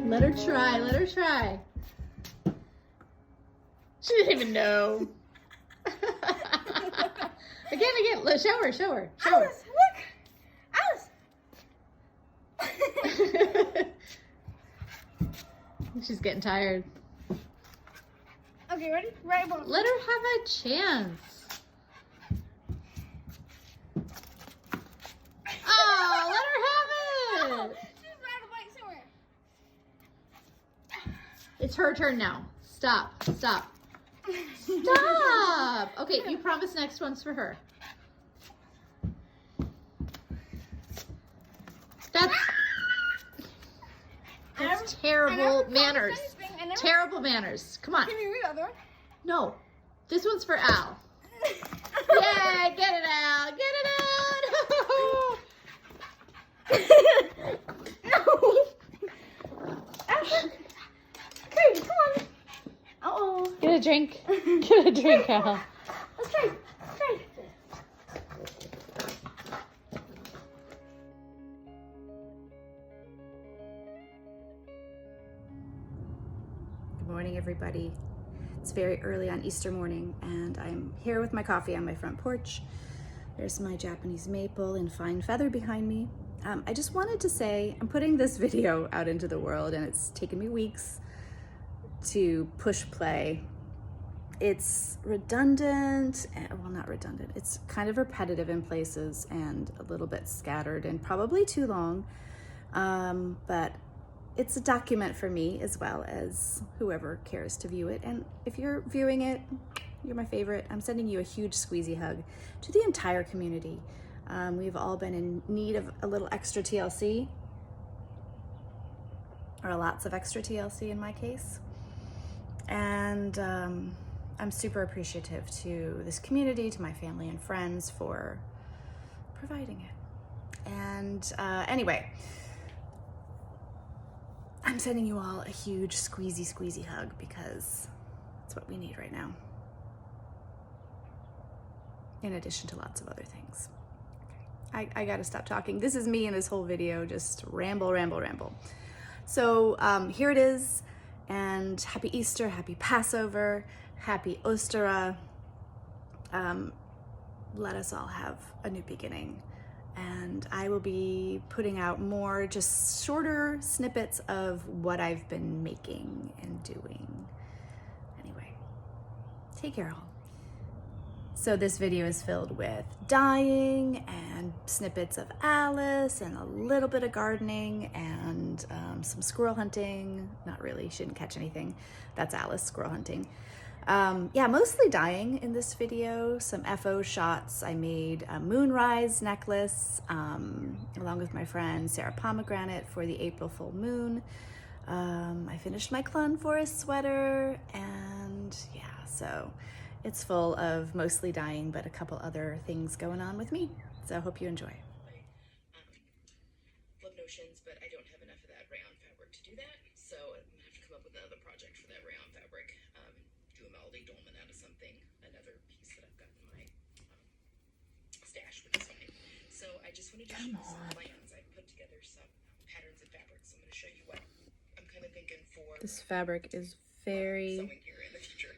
Let her try. Let her try. She didn't even know. Again. Let show her. Alice, look! Alice! She's getting tired. Okay, ready? Right above. Let her have a chance. Oh, let her have it. She's riding a bike somewhere. It's her turn now. Stop. Okay, you promise next one's for her. That's terrible manners. Terrible manners. Come on. Can you read the other one? No. This one's for Al. Yay! Get it out! Get it out! No! Okay, come on. Uh-oh. Get a drink. Get a drink, Al. Let's try. Good morning, everybody. It's very early on Easter morning, and I'm here with my coffee on my front porch. There's my Japanese maple in fine feather behind me. I just wanted to say I'm putting this video out into the world, and it's taken me weeks to push play. It's redundant, well, not redundant, it's kind of repetitive in places and a little bit scattered and probably too long, but it's a document for me as well as whoever cares to view it. And if you're viewing it, you're my favorite. I'm sending you a huge squeezy hug to the entire community. We've all been in need of a little extra TLC, or lots of extra TLC in my case. And I'm super appreciative to this community, to my family and friends for providing it. And anyway, I'm sending you all a huge squeezy hug because it's what we need right now. In addition to lots of other things. Okay. I gotta stop talking. This is me in this whole video, just ramble. So here it is, and happy Easter, happy Passover, happy Ostara. Let us all have a new beginning. And I will be putting out more just shorter snippets of what I've been making and doing. Anyway, take care all. So this video is filled with dyeing and snippets of Alice and a little bit of gardening and some squirrel hunting. Not really, shouldn't catch anything. That's Alice, squirrel hunting. Yeah, mostly dyeing in this video, some FO shots. I made a moonrise necklace along with my friend Sarah Pomegranate for the April full moon. I finished my Clun Forest sweater, and yeah, so it's full of mostly dyeing, but a couple other things going on with me. So I hope you enjoy. Flip notions, but I don't have enough of that rayon fabric to do that, so I'm gonna have to come up with another project for that rayon fabric. Do a melody dolman out of something, another piece that I've got in my stash, which is fine. So I just wanted to show you some plans. I put together some patterns and fabrics. I'm going to show you what I'm kind of thinking for This fabric is very sewing here in the future.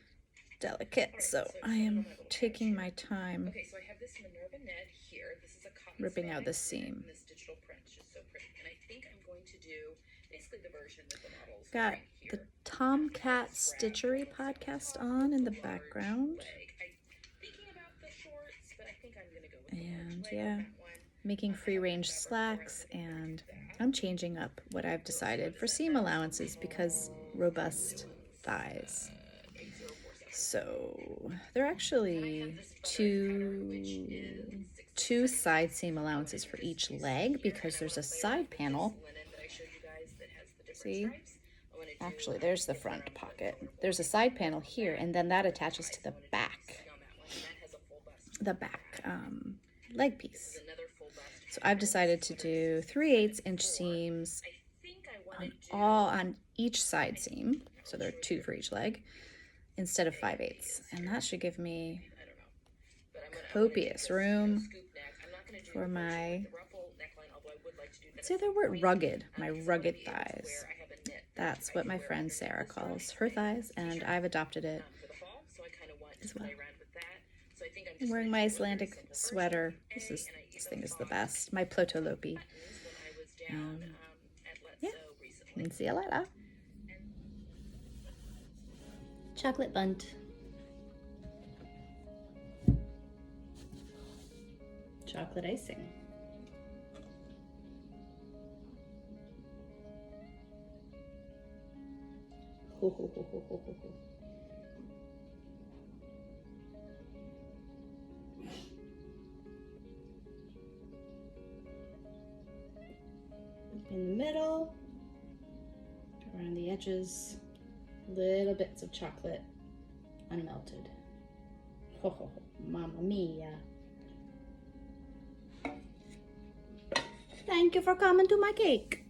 delicate, so I am taking my time Okay, so I have this Minerva net here. This is a cotton ripping out the spandex, seam. and this digital print is just so pretty. And I think I'm going to do basically the version that the models Got wearing the here. Tomcat Stitchery podcast on in the background. Thinking about the shorts, but I think I'm gonna go with the And large leg yeah, on that one. making free range slacks, and I'm changing up what I've decided for seam allowances because robust thighs. So there are actually two side seam allowances for each leg because there's a side panel. See? Actually, there's the front pocket. There's a side panel here, and then that attaches to the back leg piece. So I've decided to do 3/8 inch seams on each side seam. So there are 2 for each leg instead of 5/8. And that should give me copious room for my, let's say the word rugged, my rugged thighs. That's what my friend Sarah calls her thighs, and I've adopted it for the fall, so I kind of want as to well. play around with that. So I think I'm I'm just wearing gonna my do a very Icelandic simple sweater. version This of A, and thing even is the thought best. My Plotolopi. buttons when I was down at Let's Yeah. Sew recently. And see you later. Chocolate bunt. Chocolate icing. Ho, ho, ho, ho, ho, ho, ho. In the middle, around the edges, little bits of chocolate unmelted. Ho, ho, ho. Mamma mia. Thank you for coming to my cake.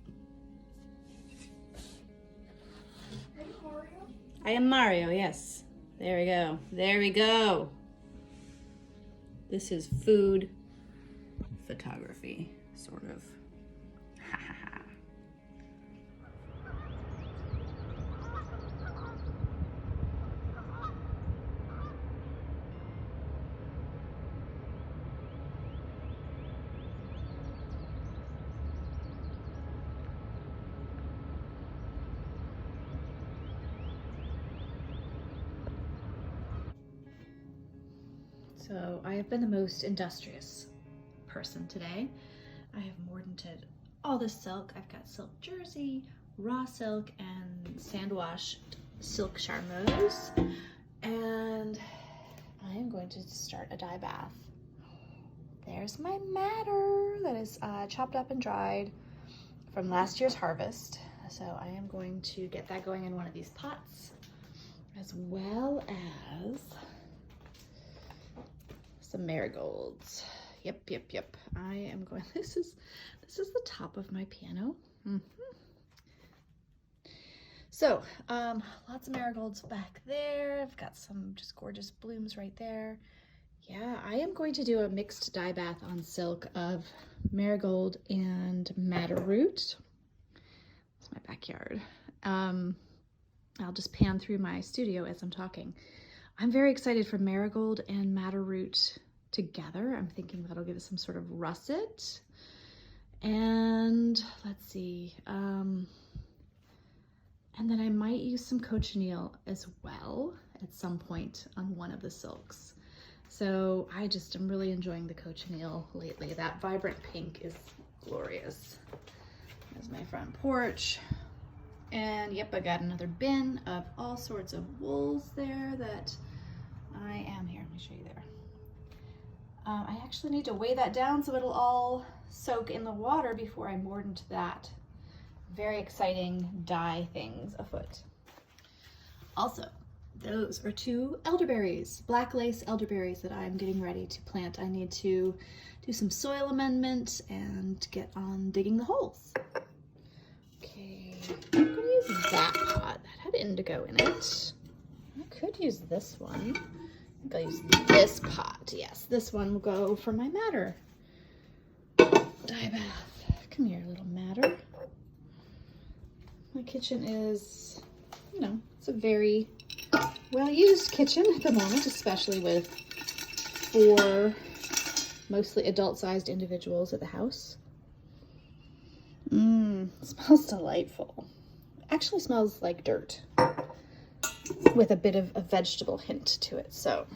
I am Mario, yes. There we go. There we go. This is food photography, sort of. Ha ha ha. So I have been the most industrious person today. I have mordanted all this silk. I've got silk jersey, raw silk, and sand washed silk charmeuse. And I am going to start a dye bath. There's my madder that is chopped up and dried from last year's harvest. So I am going to get that going in one of these pots, as well as some marigolds. Yep. I am going, this is the top of my piano. So, lots of marigolds back there. I've got some just gorgeous blooms right there. Yeah, I am going to do a mixed dye bath on silk of marigold and madder root. It's my backyard. I'll just pan through my studio as I'm talking. I'm very excited for marigold and madder root together. I'm thinking that'll give us some sort of russet. And let's see. And then I might use some cochineal as well at some point on one of the silks. So I just am really enjoying the cochineal lately. That vibrant pink is glorious. There's my front porch. And yep, I got another bin of all sorts of wools there that I am here. Let me show you there. I actually need to weigh that down so it'll all soak in the water before I mordant that. Very exciting dye things afoot. Also, those are 2 elderberries, black lace elderberries that I'm getting ready to plant. I need to do some soil amendment and get on digging the holes. Okay, I'm gonna use that pot. That had indigo in it. I could use this one. I think I'll use this pot. Yes, this one will go for my madder dye bath. Come here, little madder. My kitchen is, you know, it's a very well-used kitchen at the moment, especially with 4 mostly adult-sized individuals at the house. It smells delightful. Actually smells like dirt with a bit of a vegetable hint to it. So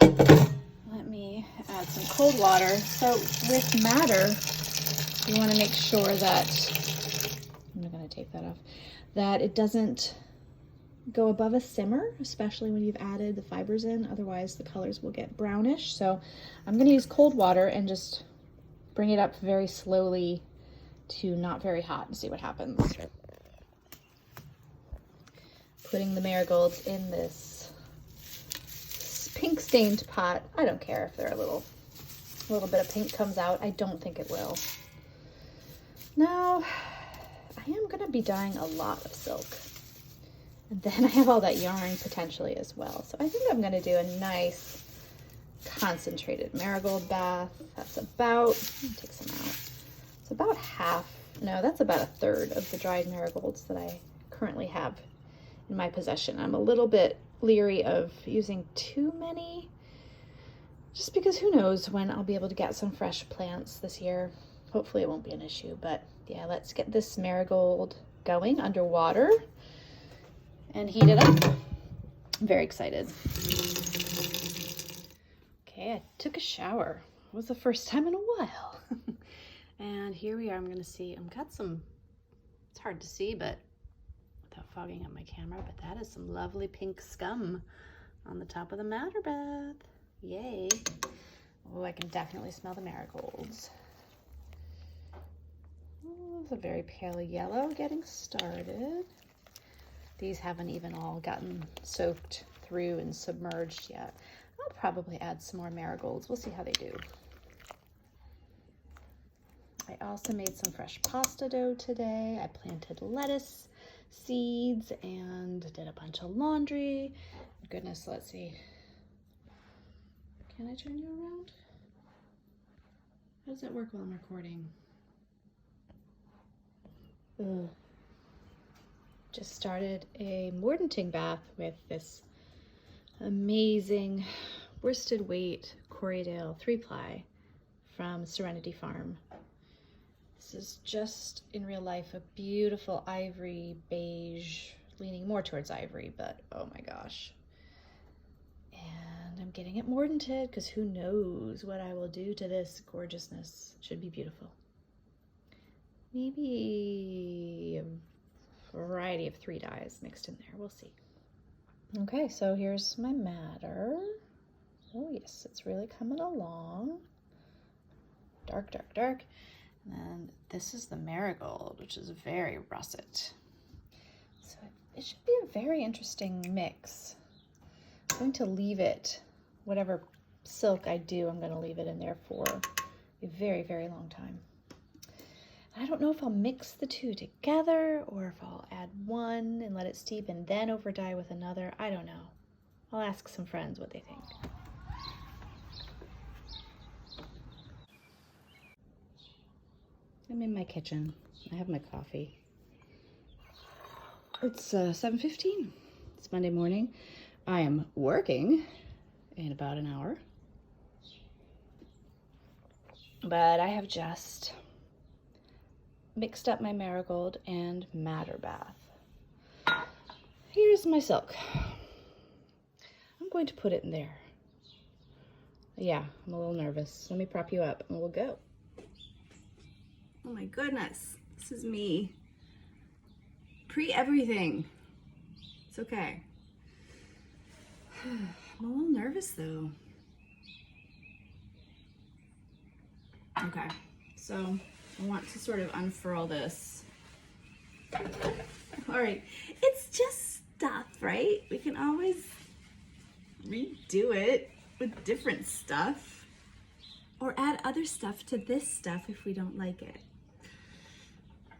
let me add some cold water. So with madder, you want to make sure that, I'm not going to take that off, that it doesn't go above a simmer, especially when you've added the fibers in. Otherwise the colors will get brownish. So I'm going to use cold water and just bring it up very slowly to not very hot and see what happens. Putting the marigolds in this pink stained pot. I don't care if they're a little bit of pink comes out. I don't think it will. Now, I am going to be dyeing a lot of silk. And then I have all that yarn potentially as well. So I think I'm going to do a nice concentrated marigold bath. That's about, let me take some out. It's about half No, that's about a third of the dried marigolds that I currently have in my possession. I'm a little bit leery of using too many, just because who knows when I'll be able to get some fresh plants this year. Hopefully it won't be an issue, but yeah, let's get this marigold going underwater and heat it up. I'm very excited. Okay, I took a shower. It was the first time in a while. And here we are. I'm gonna see, I've got some, it's hard to see, but without fogging up my camera, but that is some lovely pink scum on the top of the madder bath. Yay. Oh, I can definitely smell the marigolds. Oh, it's a very pale yellow getting started. These haven't even all gotten soaked through and submerged yet. I'll probably add some more marigolds. We'll see how they do. I also made some fresh pasta dough today. I planted lettuce seeds and did a bunch of laundry. Goodness, let's see. Can I turn you around? How does that work while I'm recording? Ugh. Just started a mordanting bath with this amazing worsted weight Corriedale 3-ply from Serenity Farm. This is just in real life a beautiful ivory beige, leaning more towards ivory, but oh my gosh. And I'm getting it mordanted because who knows what I will do to this gorgeousness. It should be beautiful. Maybe a variety of 3 dyes mixed in there. We'll see. Okay, so here's my madder. Oh yes, it's really coming along. Dark, dark, dark. And then this is the marigold, which is very russet. So it should be a very interesting mix. I'm going to leave it, whatever silk I do, I'm going to leave it in there for a very, very long time. I don't know if I'll mix the two together or if I'll add one and let it steep and then over dye with another. I don't know. I'll ask some friends what they think. I'm in my kitchen. I have my coffee. It's 7:15. It's Monday morning. I am working in about an hour. But I have just mixed up my marigold and madder bath. Here's my silk. I'm going to put it in there. Yeah, I'm a little nervous. Let me prop you up and we'll go. Oh my goodness, this is me. Pre-everything. It's okay. I'm a little nervous though. Okay, so I want to sort of unfurl this. All right, it's just stuff, right? We can always redo it with different stuff or add other stuff to this stuff if we don't like it.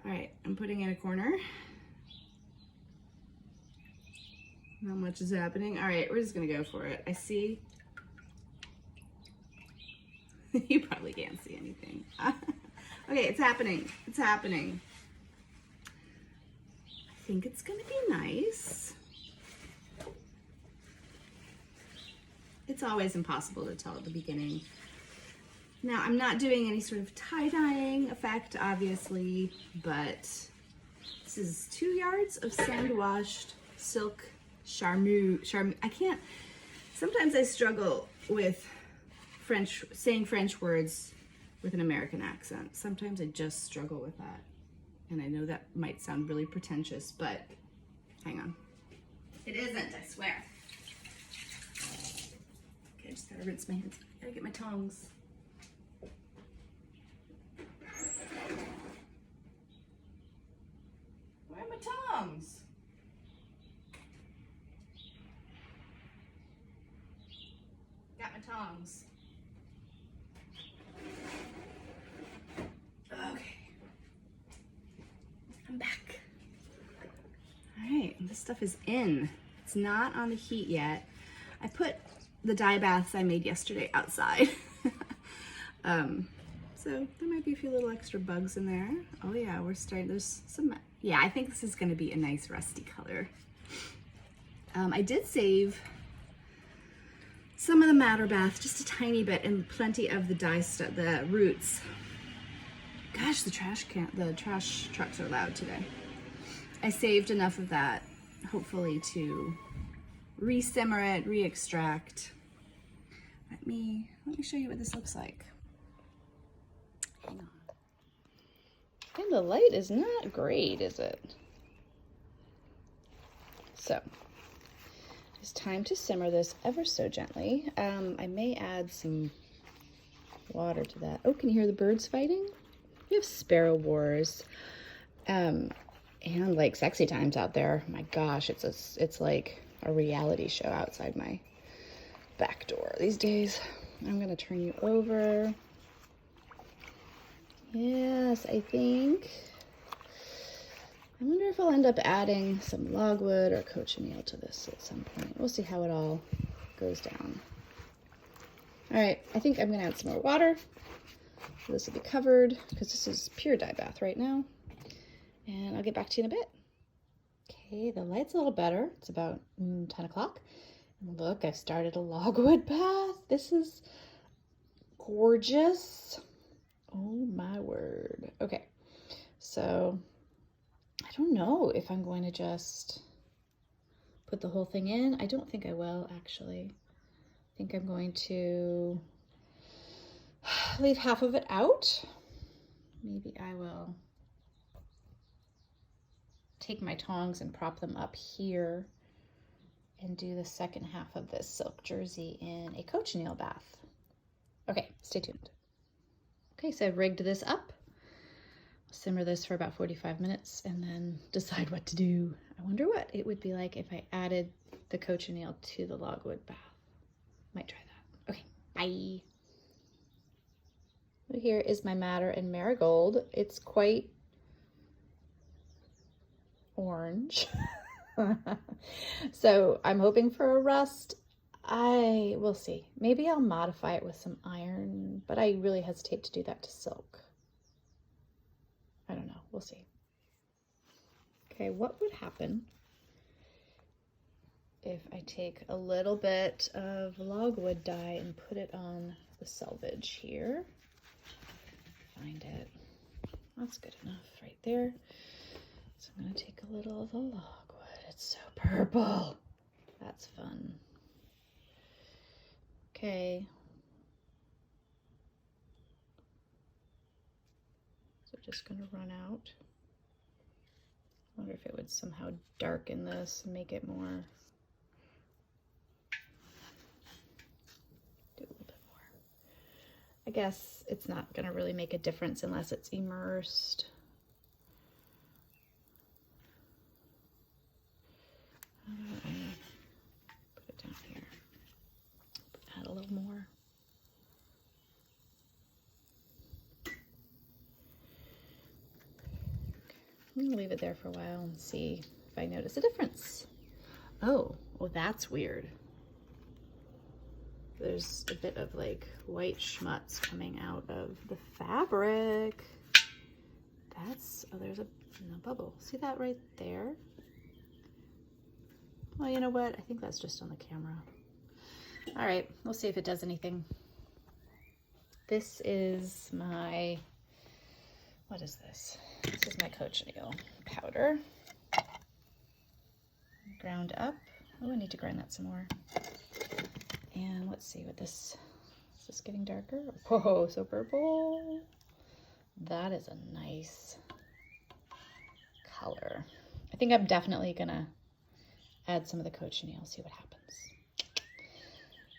All right, I'm putting in a corner. Not much is happening. All right, we're just gonna go for it. I see. You probably can't see anything. Okay, it's happening. It's happening. I think it's gonna be nice. It's always impossible to tell at the beginning. Now, I'm not doing any sort of tie-dyeing effect, obviously, but this is 2 yards of sand-washed silk charmeuse. Sometimes I struggle with saying French words with an American accent. Sometimes I just struggle with that. And I know that might sound really pretentious, but hang on. It isn't, I swear. Okay, I just gotta rinse my hands. I gotta get my tongs. Where are my tongs? Got my tongs. Okay. I'm back. All right, this stuff is in. It's not on the heat yet. I put the dye baths I made yesterday outside. So there might be a few little extra bugs in there. Oh yeah, we're starting, there's some, yeah, I think this is gonna be a nice rusty color. I did save some of the Madder Bath, just a tiny bit, and plenty of the the roots. Gosh, the trash trucks are loud today. I saved enough of that, hopefully, to re-simmer it, re-extract. Let me show you what this looks like. Hang on. And the light is not great, is it? So, it's time to simmer this ever so gently. I may add some water to that. Oh, can you hear the birds fighting? We have sparrow wars. And like sexy times out there. My gosh, it's like a reality show outside my back door these days. I'm gonna turn you over. Yes, I wonder if I'll end up adding some logwood or cochineal to this at some point. We'll see how it all goes down. All right, I think I'm gonna add some more water. This will be covered because this is pure dye bath right now. And I'll get back to you in a bit. Okay, the light's a little better. It's about 10 o'clock. And look, I started a logwood bath. This is gorgeous. Oh my word. Okay, so I don't know if I'm going to just put the whole thing in. I don't think I will, actually. I think I'm going to leave half of it out. Maybe I will take my tongs and prop them up here and do the second half of this silk jersey in a cochineal bath. Okay, stay tuned. Okay, so I've rigged this up. I'll simmer this for about 45 minutes and then decide what to do. I wonder what it would be like if I added the cochineal to the logwood bath. Might try that. Okay, bye. So here is my Madder and Marigold. It's quite orange. So I'm hoping for a rust. I will see. Maybe I'll modify it with some iron, but I really hesitate to do that to silk. I don't know. We'll see. Okay, what would happen if I take a little bit of logwood dye and put it on the selvage here? Find it. That's good enough right there. So I'm going to take a little of the logwood. It's so purple. That's fun. Okay. So just going to run out. I wonder if it would somehow darken this and make it more. Do a little bit more. I guess it's not going to really make a difference unless it's immersed. Put it down here. Add a little more. I'm gonna leave it there for a while and see if I notice a difference. Oh, well, that's weird. There's a bit of like white schmutz coming out of the fabric. That's, oh, there's a bubble. See that right there? Well, you know what? I think that's just on the camera. All right, we'll see if it does anything. This is my, what is this? This is my cochineal powder. Ground up. Oh, I need to grind that some more. And let's see what this, is this getting darker? Whoa, so purple. That is a nice color. I think I'm definitely gonna add some of the cochineal, see what happens.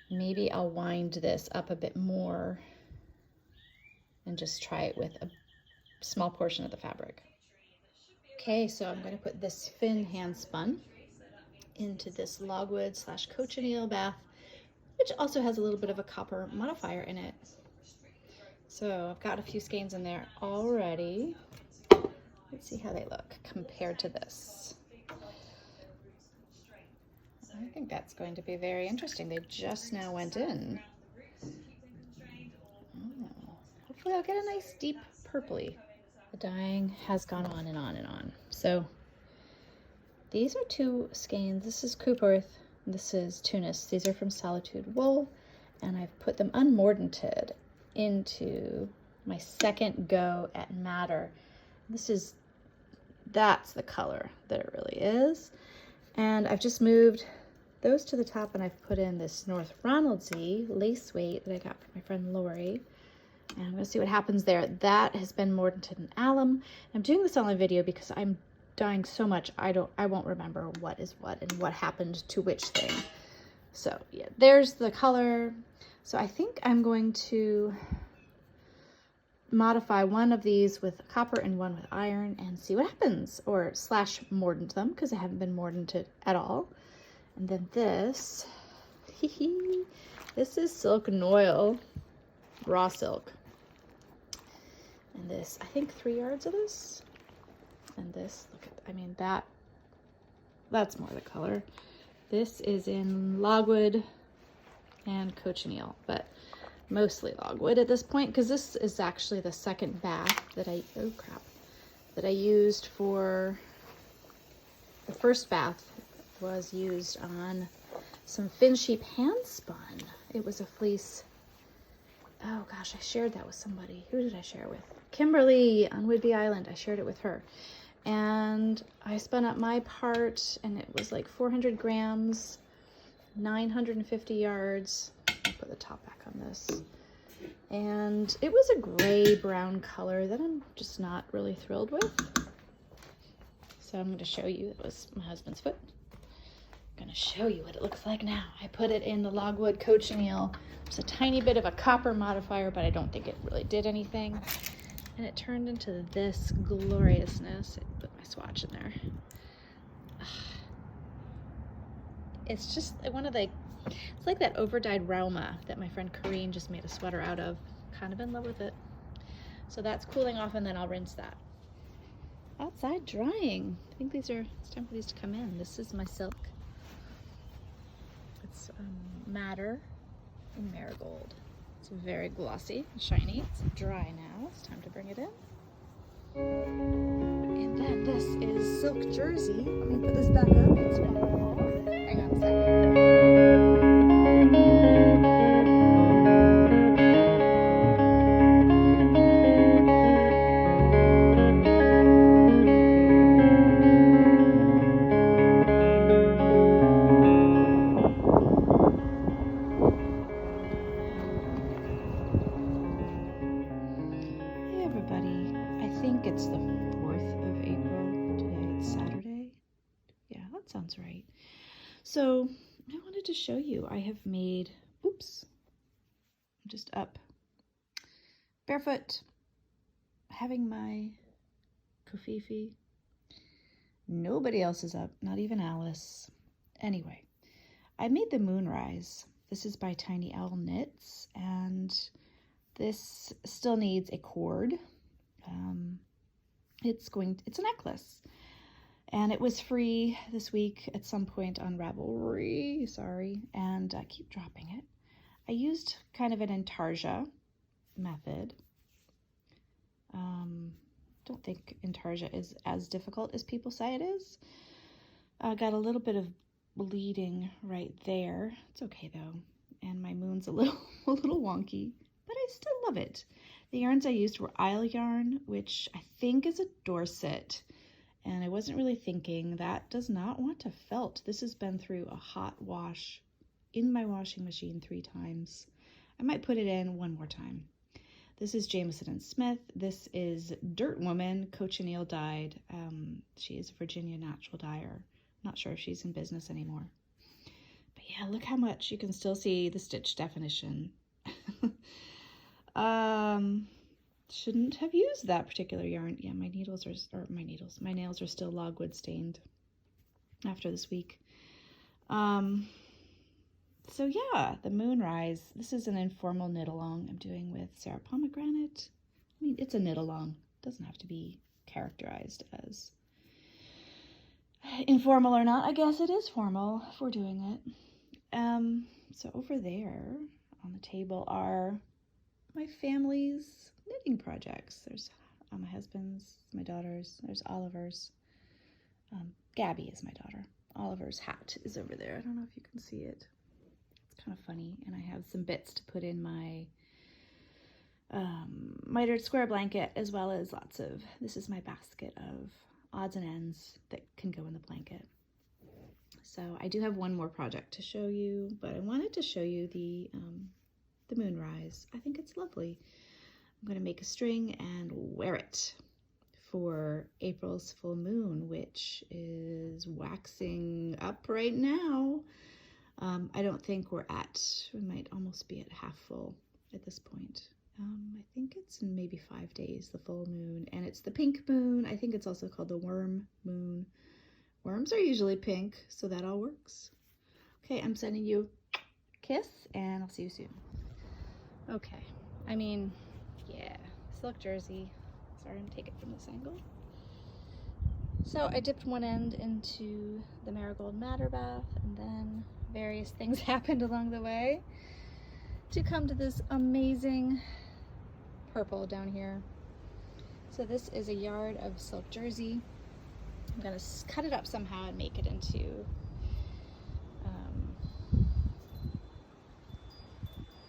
Maybe I'll wind this up a bit more and just try it with a small portion of the fabric. Okay, so I'm going to put this Finn hand spun into this logwood / cochineal bath, which also has a little bit of a copper modifier in it. So I've got a few skeins in there already. Let's see how they look compared to this. I think that's going to be very interesting. They just now went in. Oh, hopefully I'll get a nice deep purpley. The dyeing has gone on and on and on. So these are 2 skeins. This is Coopworth, this is Tunis. These are from Solitude Wool, and I've put them unmordanted into my second go at Madder. That's the color that it really is. And I've just moved those to the top, and I've put in this North Ronaldsy lace weight that I got from my friend Lori. And I'm gonna see what happens there. That has been mordanted in alum. I'm doing this on a video because I'm dyeing so much I won't remember what is what and what happened to which thing. So yeah, there's the color. So I think I'm going to modify one of these with copper and one with iron and see what happens, or slash mordant them because I haven't been mordanted at all. And then this, this is Silk Noil raw silk. And this, I think 3 yards of this. And this, look at, I mean, that's more the color. This is in logwood and cochineal, but mostly logwood at this point, because this is actually the second bath that I used for the first bath. Was used on some Fin Sheep hand spun. It was a fleece. Oh gosh, I shared that with somebody. Who did I share it with? Kimberly on Whidbey Island. I shared it with her. And I spun up my part, and it was like 400 grams, 950 yards. I'll put the top back on this. And it was a gray brown color that I'm just not really thrilled with. So I'm going to show you. It was my husband's foot. I'm going to show you what it looks like now. I put it in the logwood cochineal. It's a tiny bit of a copper modifier, but I don't think it really did anything. And it turned into this gloriousness. I put my swatch in there. It's just one of the, it's like that overdyed Rauma that my friend Corrine just made a sweater out of. Kind of in love with it. So that's cooling off, and then I'll rinse that. Outside drying. I think it's time for these to come in. This is my silk. It's Madder in Marigold. It's very glossy and shiny. It's dry now. It's time to bring it in. And then this is Silk Jersey. I'm gonna put this back up. It's hang on a sec. It's the 4th of April. Today it's Saturday. Yeah, that sounds right. So I wanted to show you, I have made, oops, I'm just up, barefoot, having my Kofifi. Nobody else is up, not even Alice. Anyway, I made the Moonrise. This is by Tiny Owl Knits, and this still needs a cord. It's a necklace, and it was free this week at some point on Ravelry, sorry, and I keep dropping it. I used kind of an intarsia method. Don't think intarsia is as difficult as people say it is. I got a little bit of bleeding right there. It's okay though, and my moon's a little wonky, but I still love it. The yarns I used were Isle yarn, which I think is a Dorset, and I wasn't really thinking that does not want to felt. This has been through a hot wash in my washing machine 3 times. I might put it in one more time. This is Jamieson & Smith. This is Dirt Woman, cochineal dyed. She is a Virginia natural dyer. Not sure if she's in business anymore. But yeah, look how much you can still see the stitch definition. Shouldn't have used that particular yarn. Yeah, my nails are still logwood stained after this week. So yeah, the Moonrise. This is an informal knit along I'm doing with Sarah Pomegranate. I mean, it's a knit along. It doesn't have to be characterized as informal or not. I guess it is formal if we're doing it. So over there on the table are my family's knitting projects. There's my husband's, my daughter's, there's Oliver's. Gabby is my daughter. Oliver's hat is over there. I don't know if you can see it. It's kind of funny. And I have some bits to put in my mitered square blanket, as well as lots of, this is my basket of odds and ends that can go in the blanket. So I do have one more project to show you, but I wanted to show you the moonrise. I think it's lovely. I'm going to make a string and wear it for April's full moon, which is waxing up right now. I don't think we might almost be at half full at this point. I think it's maybe 5 days, the full moon, and it's the pink moon. I think it's also called the worm moon. Worms are usually pink, so that all works. Okay, I'm sending you a kiss, and I'll see you soon. Okay, I mean, yeah, silk jersey. Sorry, I'm taking it from this angle. So I dipped one end into the Marigold Madder Bath, and then various things happened along the way to come to this amazing purple down here. So this is a yard of silk jersey. I'm gonna cut it up somehow and make it into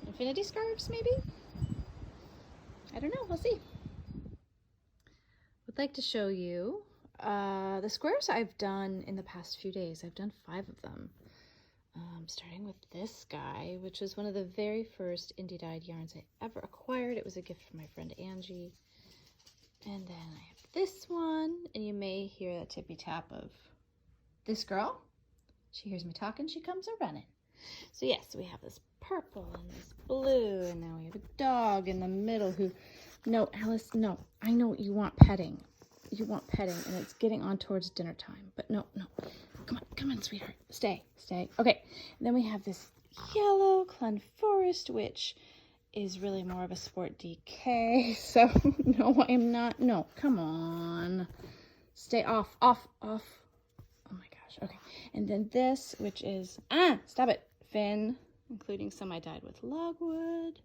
infinity scarves, maybe? I don't know, we'll see. Would like to show you the squares I've done in the past few days. I've done 5 of them. Starting with this guy, which was one of the very first indie dyed yarns I ever acquired. It was a gift from my friend Angie. And then I have this one, and you may hear that tippy tap of this girl. She hears me talking, she comes a running. So yes, we have this purple and this blue, and now we have a dog in the middle who, no, Alice, no, I know you want petting. You want petting, and it's getting on towards dinner time, but no, come on, sweetheart, stay. Okay, and then we have this yellow Clenforest, which is really more of a sport DK, so no, I am not, no, come on, stay off, oh my gosh, okay, and then this, which is, stop it, Finn, including some I dyed with logwood,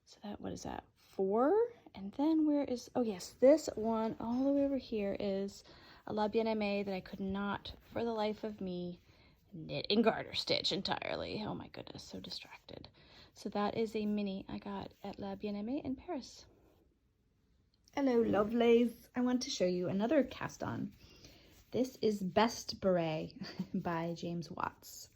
so that, what is that, 4, and then where is, oh yes, this one all the way over here is a La Bien-Aimée that I could not, for the life of me, knit and garter stitch entirely. Oh my goodness, so distracted. So that is a mini I got at La Bien-Aimée in Paris. Hello, lovelies. I want to show you another cast on. This is Best Beret by James Watts.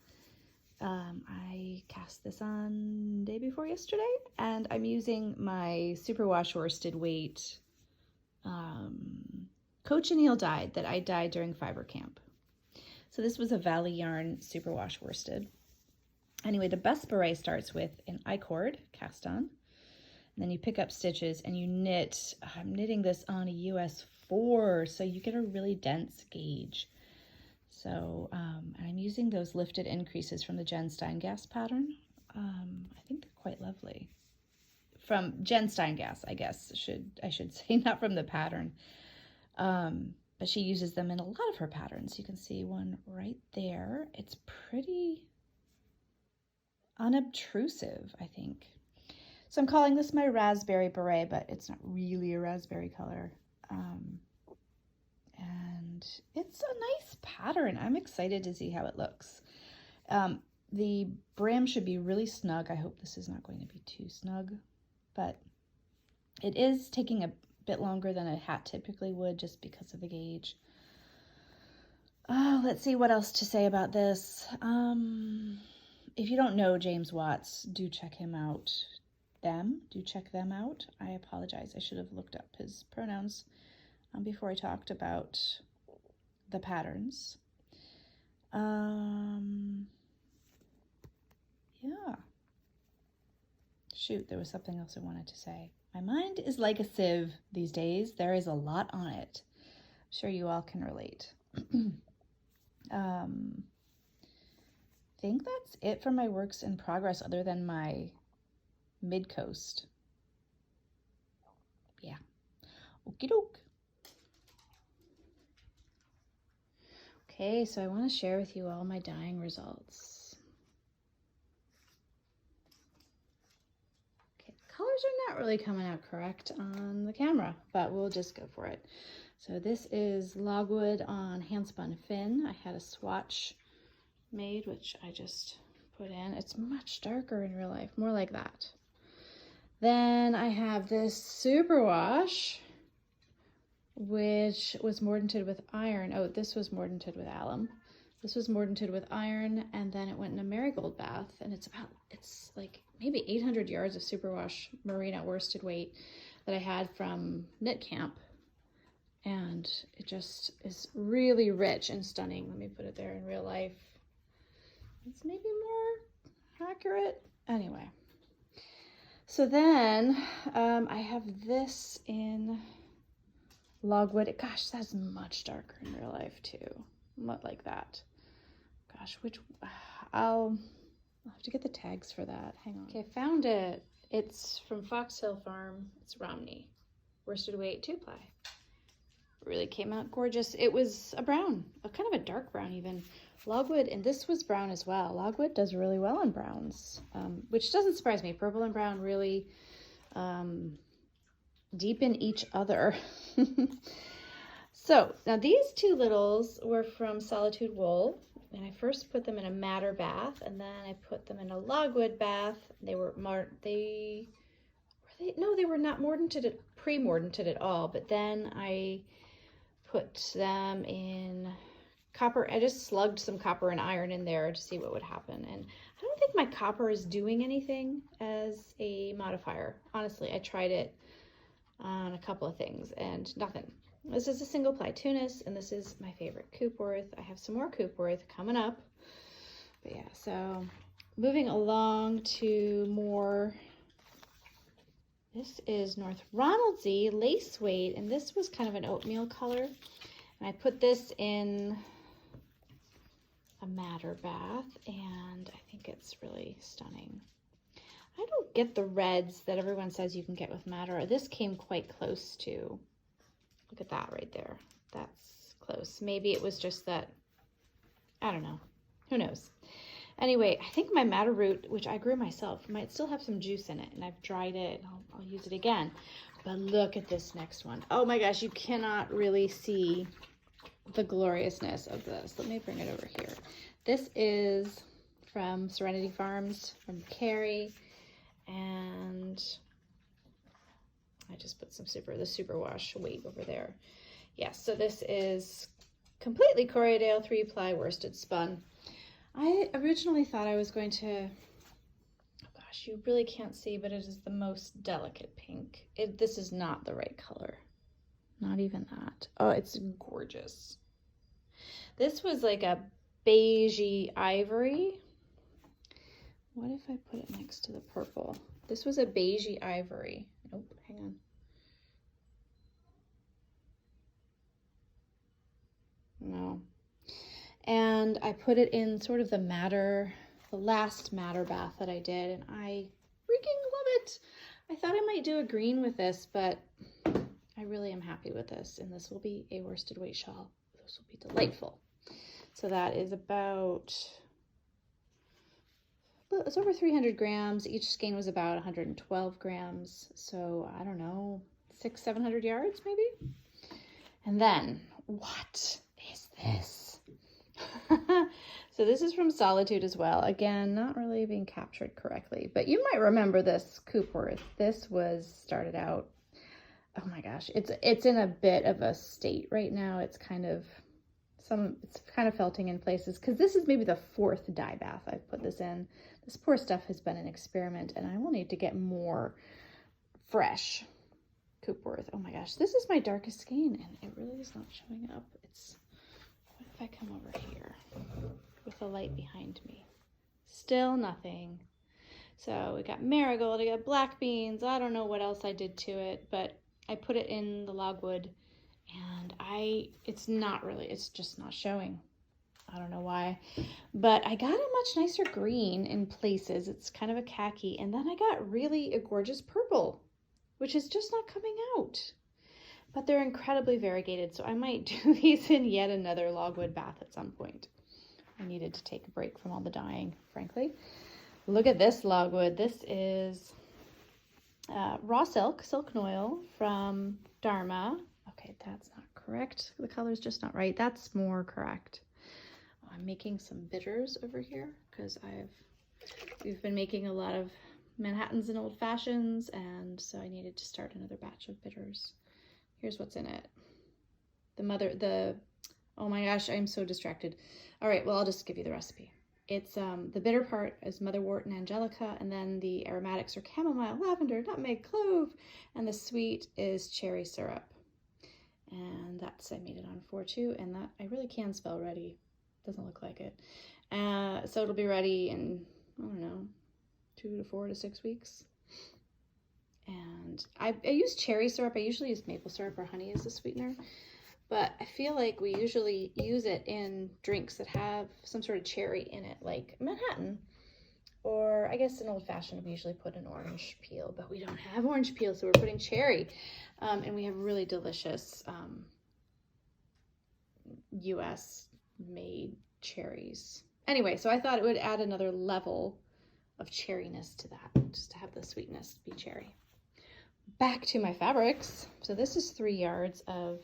I cast this on day before yesterday, and I'm using my superwash worsted weight cochineal dyed that I dyed during fiber camp. So this was a Valley Yarn superwash worsted. Anyway, the Best Beret starts with an I-cord cast on, and then you pick up stitches and you knit. I'm knitting this on a US 4, so you get a really dense gauge. So I'm using those lifted increases from the Jen Steingass pattern. I think they're quite lovely. From Jen Steingass, I guess I should say, not from the pattern. But she uses them in a lot of her patterns. You can see one right there. It's pretty unobtrusive, I think. So I'm calling this my Raspberry Beret, but it's not really a raspberry color. And it's a nice pattern. I'm excited to see how it looks. The brim should be really snug. I hope this is not going to be too snug, but it is taking a bit longer than a hat typically would just because of the gauge. Oh, let's see what else to say about this. If you don't know James Watts, do check him out. Do check them out. I apologize. I should have looked up his pronouns before I talked about the patterns. Yeah. Shoot, there was something else I wanted to say. My mind is like a sieve these days. There is a lot on it. I'm sure you all can relate. I think that's it for my works in progress other than my mid-coast. Yeah. Okie doke. Okay, so I want to share with you all my dyeing results. Okay, the color colors are not really coming out correct on the camera, but we'll just go for it. So this is logwood on handspun fin. I had a swatch made, which I just put in. It's much darker in real life, more like that. Then I have this superwash, which was mordanted with iron. Oh, this was mordanted with alum. This was mordanted with iron, and then it went in a marigold bath, and it's like maybe 800 yards of superwash merino worsted weight that I had from Knit Camp. And it just is really rich and stunning. Let me put it there in real life. It's maybe more accurate. Anyway. So then I have this in logwood. Gosh, that's much darker in real life too. Not like that. Gosh, I'll have to get the tags for that. Hang on. Okay, found it. It's from Fox Hill Farm. It's Romney. Worsted weight 2-ply. Really came out gorgeous. It was a brown, a kind of a dark brown even. Logwood, and this was brown as well. Logwood does really well in browns, which doesn't surprise me. Purple and brown really deepen each other. So now these two littles were from Solitude Wool, and I first put them in a madder bath, and then I put them in a logwood bath. They were not mordanted, pre-mordanted at all, but then I put them in copper. I just slugged some copper and iron in there to see what would happen, and I don't think my copper is doing anything as a modifier. Honestly, I tried it on a couple of things and nothing. This is a single ply Tunis, and this is my favorite Coopworth. I have some more Coopworth coming up. But yeah, so moving along to more. This is North Ronaldsay lace weight, and this was kind of an oatmeal color. And I put this in a madder bath, and I think it's really stunning. I don't get the reds that everyone says you can get with madder. This came quite close to. Look at that right there. That's close. Maybe it was just that, I don't know. Who knows? Anyway, I think my madder root, which I grew myself, might still have some juice in it, and I've dried it, and I'll use it again. But look at this next one. Oh my gosh, you cannot really see the gloriousness of this. Let me bring it over here. This is from Serenity Farms, from Carrie, and I just put some the superwash weight over there. Yes, so this is completely Corriedale 3-ply worsted spun. I originally thought I was going to, oh gosh, you really can't see, but it is the most delicate pink. This is not the right color. Not even that. Oh, it's gorgeous. This was like a beigey ivory. What if I put it next to the purple? This was a beigey ivory. Nope, hang on. No. And I put it in sort of the last madder bath that I did, and I freaking love it. I thought I might do a green with this, but I really am happy with this, and this will be a worsted weight shawl. This will be delightful. So that is about, it's over 300 grams. Each skein was about 112 grams. So I don't know, 600-700 yards maybe. And then what is this? So this is from Solitude as well. Again, not really being captured correctly, but you might remember this Coopworth. This was started out, oh my gosh, it's in a bit of a state right now. It's kind of felting in places, because this is maybe the 4th dye bath I've put this in. This poor stuff has been an experiment, and I will need to get more fresh Coopworth. Oh my gosh, this is my darkest skein, and it really is not showing up. What if I come over here with the light behind me? Still nothing. So we got marigold, I got black beans, I don't know what else I did to it, but I put it in the logwood, and it's just not showing. I don't know why, but I got a much nicer green in places. It's kind of a khaki, and then I got really a gorgeous purple, which is just not coming out. But they're incredibly variegated, so I might do these in yet another logwood bath at some point. I needed to take a break from all the dyeing, frankly. Look at this logwood. This is raw silk noil from Dharma. Okay, that's not correct. The color's just not right. That's more correct. I'm making some bitters over here because we've been making a lot of Manhattans and old fashions, and so I needed to start another batch of bitters. Here's what's in it. Oh my gosh, I'm so distracted. All right, well, I'll just give you the recipe. It's the bitter part is motherwort and angelica, and then the aromatics are chamomile, lavender, nutmeg, clove, and the sweet is cherry syrup. And I made it on 4-2, and that I really can spell ready. Doesn't look like it. So it'll be ready in, I don't know, 2 to 4 to 6 weeks. And I use cherry syrup. I usually use maple syrup or honey as a sweetener. But I feel like we usually use it in drinks that have some sort of cherry in it, like Manhattan. Or I guess in old fashioned, we usually put an orange peel, but we don't have orange peel, so we're putting cherry. And we have really delicious US made cherries. Anyway, so I thought it would add another level of cherryness to that, just to have the sweetness be cherry. Back to my fabrics. So this is 3 yards of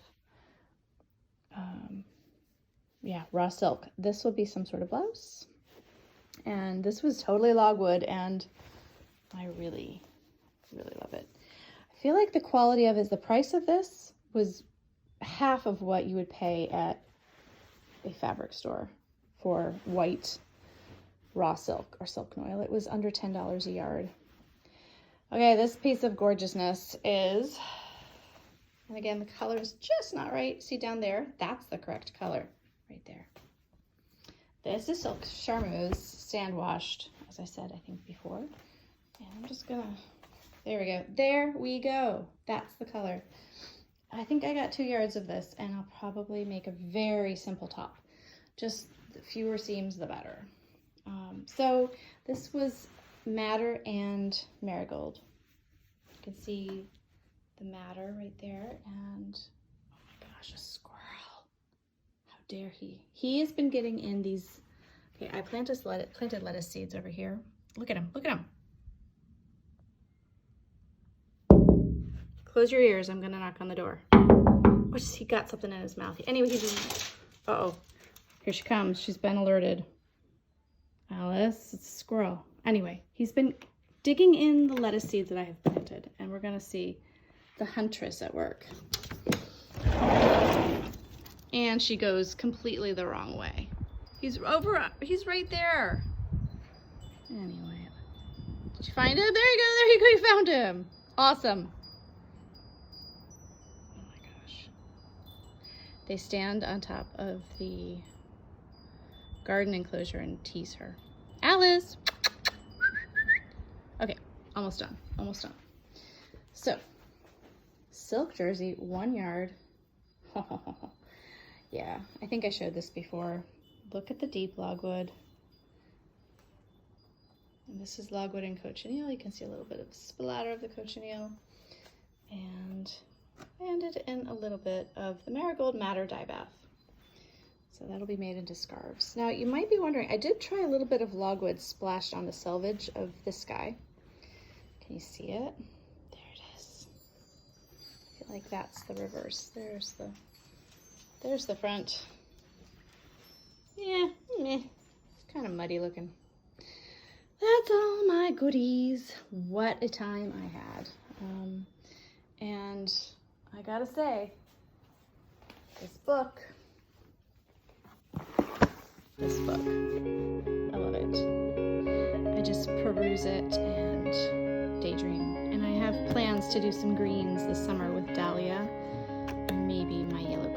raw silk. This will be some sort of blouse, and this was totally logwood, and I really love it. I feel like the quality of the price of this was half of what you would pay at a fabric store for white raw silk or silk noil. It was under $10 a yard. Okay, this piece of gorgeousness is, and again, the color is just not right. See down there? That's the correct color right there. This is silk charmeuse, stand washed, as I said, I think before. And I'm just gonna, there we go. There we go. That's the color. I think I got 2 yards of this, and I'll probably make a very simple top. Just the fewer seams, the better. So this was madder and marigold. You can see the madder right there, and oh my gosh, a squirrel. How dare he? He has been getting in these. Okay, I planted lettuce seeds over here. Look at him, look at him. Close your ears, I'm gonna knock on the door. Oh, he got something in his mouth. Anyway, he's, uh-oh, here she comes. She's been alerted. Alice, it's a squirrel. Anyway, he's been digging in the lettuce seeds that I have planted, and we're gonna see the huntress at work. And she goes completely the wrong way. He's right there. Anyway, did you find him? There you go, you found him. Awesome. Oh my gosh. They stand on top of the garden enclosure and tease her. Alice! Okay, almost done, almost done. So, silk jersey, 1 yard. Yeah, I think I showed this before. Look at the deep logwood. And this is logwood and cochineal. You can see a little bit of splatter of the cochineal. And I ended in a little bit of the marigold madder dye bath. So that'll be made into scarves. Now you might be wondering, I did try a little bit of logwood splashed on the selvage of this guy. Can you see it? There it is. I feel like that's the reverse. There's the front. Yeah, meh. It's kind of muddy looking. That's all my goodies. What a time I had. And I gotta say, this book, I love it. I just peruse it and daydream. And I have plans to do some greens this summer with Dahlia and maybe my yellow